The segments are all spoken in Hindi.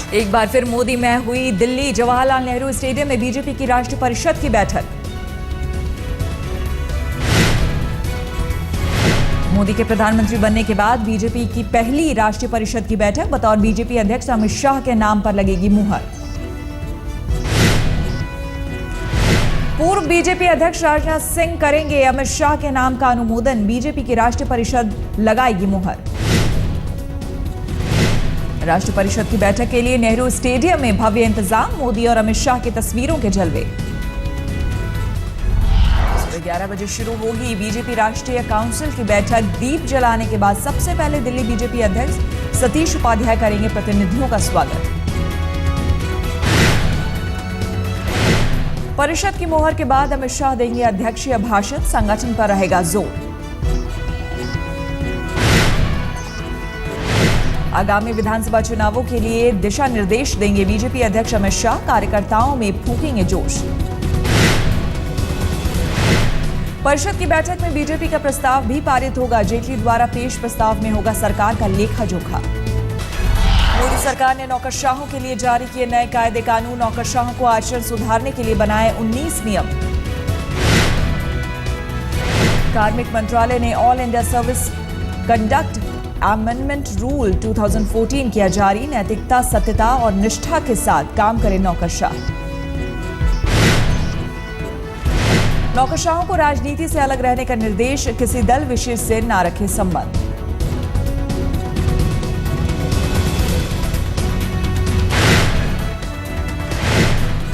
एक बार फिर मोदी में हुई दिल्ली जवाहरलाल नेहरू स्टेडियम में बीजेपी की राष्ट्रीय परिषद की बैठक। मोदी के प्रधानमंत्री बनने के बाद बीजेपी की पहली राष्ट्रीय परिषद की बैठक। बतौर बीजेपी अध्यक्ष अमित शाह के नाम पर लगेगी मुहर। पूर्व बीजेपी अध्यक्ष राजनाथ सिंह करेंगे अमित शाह के नाम का अनुमोदन। बीजेपी की राष्ट्रीय परिषद लगाएगी मुहर। राष्ट्रीय परिषद की बैठक के लिए नेहरू स्टेडियम में भव्य इंतजाम। मोदी और अमित शाह की तस्वीरों के जलवे। सुबह 11 बजे शुरू होगी बीजेपी राष्ट्रीय काउंसिल की बैठक। दीप जलाने के बाद सबसे पहले दिल्ली बीजेपी अध्यक्ष सतीश उपाध्याय करेंगे प्रतिनिधियों का स्वागत। परिषद की मुहर के बाद अमित शाह देंगे अध्यक्षीय भाषण। संगठन पर रहेगा जोर। आगामी विधानसभा चुनावों के लिए दिशा निर्देश देंगे बीजेपी अध्यक्ष अमित शाह। कार्यकर्ताओं में फूंकेंगे जोश। परिषद की बैठक में बीजेपी का प्रस्ताव भी पारित होगा। जेटली द्वारा पेश प्रस्ताव में होगा सरकार का लेखा जोखा। मोदी सरकार ने नौकरशाहों के लिए जारी किए नए कायदे कानून। नौकरशाहों को आचरण सुधारने के लिए बनाए 19 नियम। कार्मिक मंत्रालय ने all India service conduct amendment rule 2014 किया जारी। नैतिकता, सत्यता और निष्ठा के साथ काम करें नौकरशाह। नौकरशाहों को राजनीति से अलग रहने का निर्देश। किसी दल विशेष से ना रखे संबंध।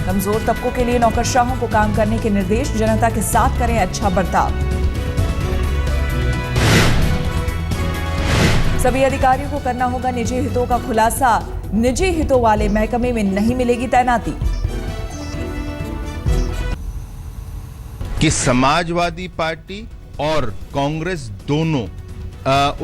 कमजोर तबकों के लिए नौकरशाहों को काम करने के निर्देश। जनता के साथ करें अच्छा बर्ताव। सभी अधिकारियों को करना होगा निजी हितों का खुलासा। निजी हितों वाले महकमे में नहीं मिलेगी तैनाती। कि समाजवादी पार्टी और कांग्रेस दोनों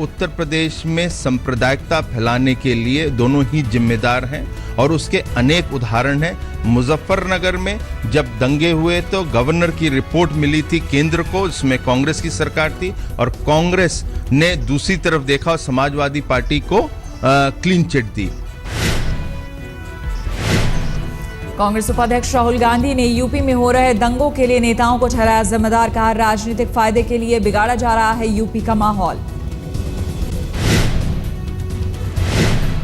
उत्तर प्रदेश में सांप्रदायिकता फैलाने के लिए दोनों ही जिम्मेदार हैं और उसके अनेक उदाहरण हैं। मुजफ्फरनगर में जब दंगे हुए तो गवर्नर की रिपोर्ट मिली थी केंद्र को, इसमें कांग्रेस की सरकार थी और कांग्रेस ने दूसरी तरफ देखा और समाजवादी पार्टी को क्लीन चिट दी। कांग्रेस उपाध्यक्ष राहुल गांधी ने यूपी में हो रहे दंगों के लिए नेताओं को ठहराया जिम्मेदार। कहा राजनीतिक फायदे के लिए बिगाड़ा जा रहा है यूपी का माहौल।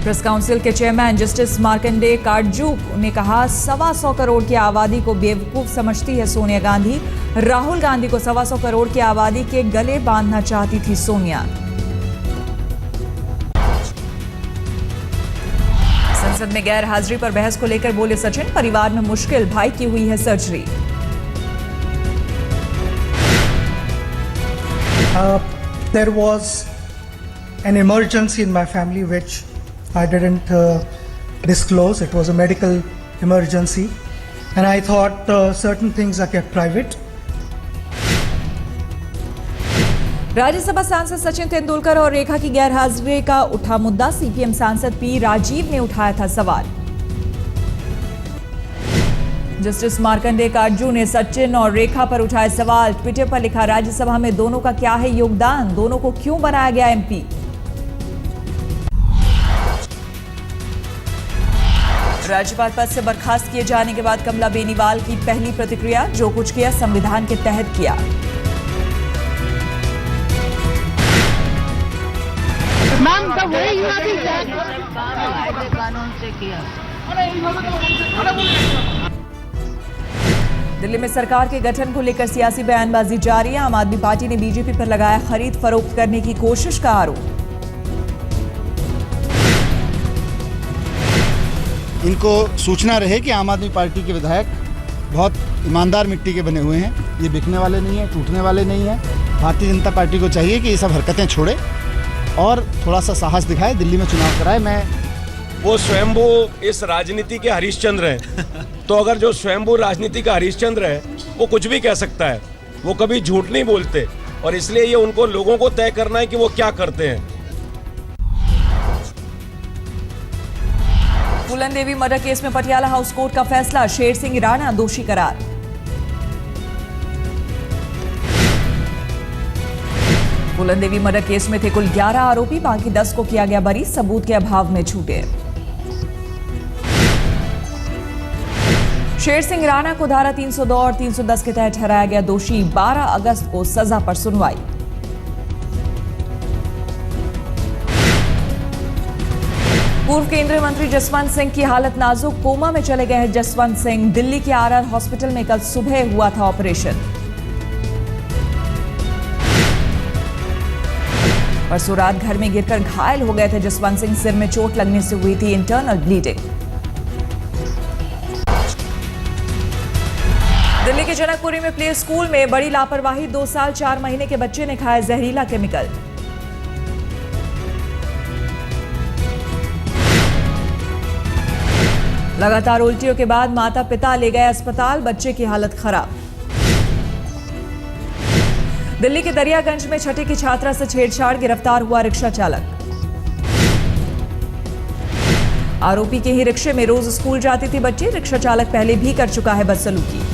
प्रेस काउंसिल के चेयरमैन जस्टिस मार्कंडेय काटजू ने कहा 125 करोड़ की आबादी को बेवकूफ समझती है सोनिया गांधी। राहुल गांधी को 125 करोड़ की आबादी के गले बांधना चाहती थी सोनिया। संसद में गैर हाजिरी पर बहस को लेकर बोले सचिन। परिवार में मुश्किल, भाई की हुई है surgery. There was an emergency in my family which I didn't disclose. It was a medical emergency and I thought certain things are kept private. Rajya Sabha सांसद सचिन तेंदुलकर और रेखा की गैरहाजिरी का उठा मुद्दा। सीपीएम सांसद पी राजीव ने उठाया था सवाल। जस्टिस मार्कंडेय काटजू ने सचिन और रेखा पर उठाए सवाल। ट्विटर पर लिखा राज्यसभा में दोनों का क्या है योगदान, दोनों को क्यों बनाया गया एमपी। राज्यपाल पद से बर्खास्त किए जाने के बाद कमला बेनीवाल की पहली प्रतिक्रिया। जो कुछ किया संविधान के तहत किया। मैम तब वही कानून से किया। दिल्ली में सरकार के गठन को लेकर सियासी बयानबाजी जारी है। आम आदमी पार्टी ने बीजेपी पर लगाया खरीद फरोख्त करने की कोशिश का आरोप। इनको सूचना रहे कि आम आदमी पार्टी के विधायक बहुत ईमानदार मिट्टी के बने हुए हैं। ये बिकने वाले नहीं हैं, टूटने वाले नहीं हैं। भारतीय जनता पार्टी को चाहिए कि ये सब हरकतें छोड़े और थोड़ा सा साहस दिखाए, दिल्ली में चुनाव कराए। वो स्वयंभू इस राजनीति के हरिश्चंद्र हैं। तो अगर जो स्वयंभू राजनीति का हरिश्चंद्र है वो कुछ भी कह सकता है, वो कभी झूठ नहीं बोलते और इसलिए ये उनको लोगों को तय करना है कि वो क्या करते हैं। फूलन देवी मर्डर केस में पटियाला हाउस कोर्ट का फैसला। शेर सिंह राणा दोषी करार। फूलन देवी मर्डर केस में थे कुल 11 आरोपी, बाकी 10 को किया गया बरी। सबूत के अभाव में छूटे। शेर सिंह राणा को धारा 302 और 310 के तहत ठहराया गया दोषी। 12 अगस्त को सजा पर सुनवाई। पूर्व केंद्रीय मंत्री जसवंत सिंह की हालत नाजुक, कोमा में चले गए हैं जसवंत सिंह। दिल्ली के आरआर हॉस्पिटल में कल सुबह हुआ था ऑपरेशन। परसों रात घर में गिरकर घायल हो गए थे जसवंत सिंह। सिर में चोट लगने से हुई थी इंटरनल ब्लीडिंग। दिल्ली के जनकपुरी में प्ले स्कूल में बड़ी लापरवाही। 2 साल 4 महीने के बच्चे ने खाया जहरीला केमिकल। लगातार उल्टियों के बाद माता पिता ले गए अस्पताल, बच्चे की हालत खराब। दिल्ली के दरियागंज में छठी की छात्रा से छेड़छाड़, गिरफ्तार हुआ रिक्शा चालक। आरोपी के ही रिक्शे में रोज स्कूल जाती थी बच्ची। रिक्शा चालक पहले भी कर चुका है बदसलूकी।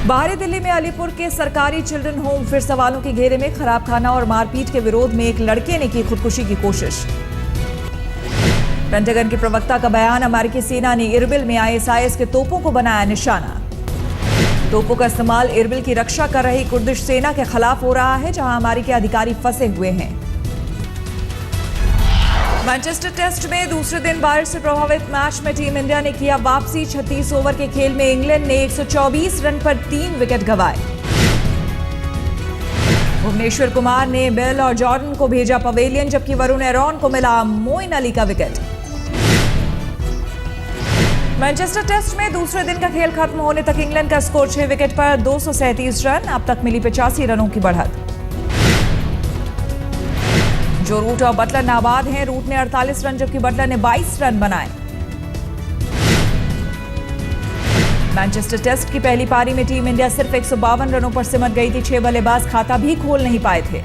बाहरी दिल्ली में अलीपुर के सरकारी चिल्ड्रन होम फिर सवालों के घेरे में। खराब खाना और मारपीट के विरोध में एक लड़के ने की खुदकुशी की कोशिश। पेंटागन के प्रवक्ता का बयान, अमेरिकी सेना ने इरबिल में आईएसआईएस के तोपों को बनाया निशाना। तोपों का इस्तेमाल इरबिल की रक्षा कर रही कुर्दिश सेना के खिलाफ हो रहा है, जहां अमेरिकी अधिकारी फंसे हुए हैं। मैनचेस्टर टेस्ट में दूसरे दिन बारिश से प्रभावित मैच में टीम इंडिया ने किया वापसी। 36 ओवर के खेल में इंग्लैंड ने 124 रन पर 3 विकेट गंवाए। भुवनेश्वर कुमार ने बेल और जॉर्डन को भेजा पवेलियन, जबकि वरुण एरॉन को मिला मोइन अली का विकेट। मैनचेस्टर टेस्ट में दूसरे दिन का खेल खत्म होने तक इंग्लैंड का स्कोर 6 विकेट पर 237 रन। अब तक मिली 85 रनों की बढ़त। जो रूट और बटलर नाबाद हैं। रूट ने 48 रन जबकि बटलर ने 22 रन बनाए। मैनचेस्टर टेस्ट की पहली पारी में टीम इंडिया सिर्फ 152 रनों पर सिमट गई थी। 6 बल्लेबाज खाता भी खोल नहीं पाए थे।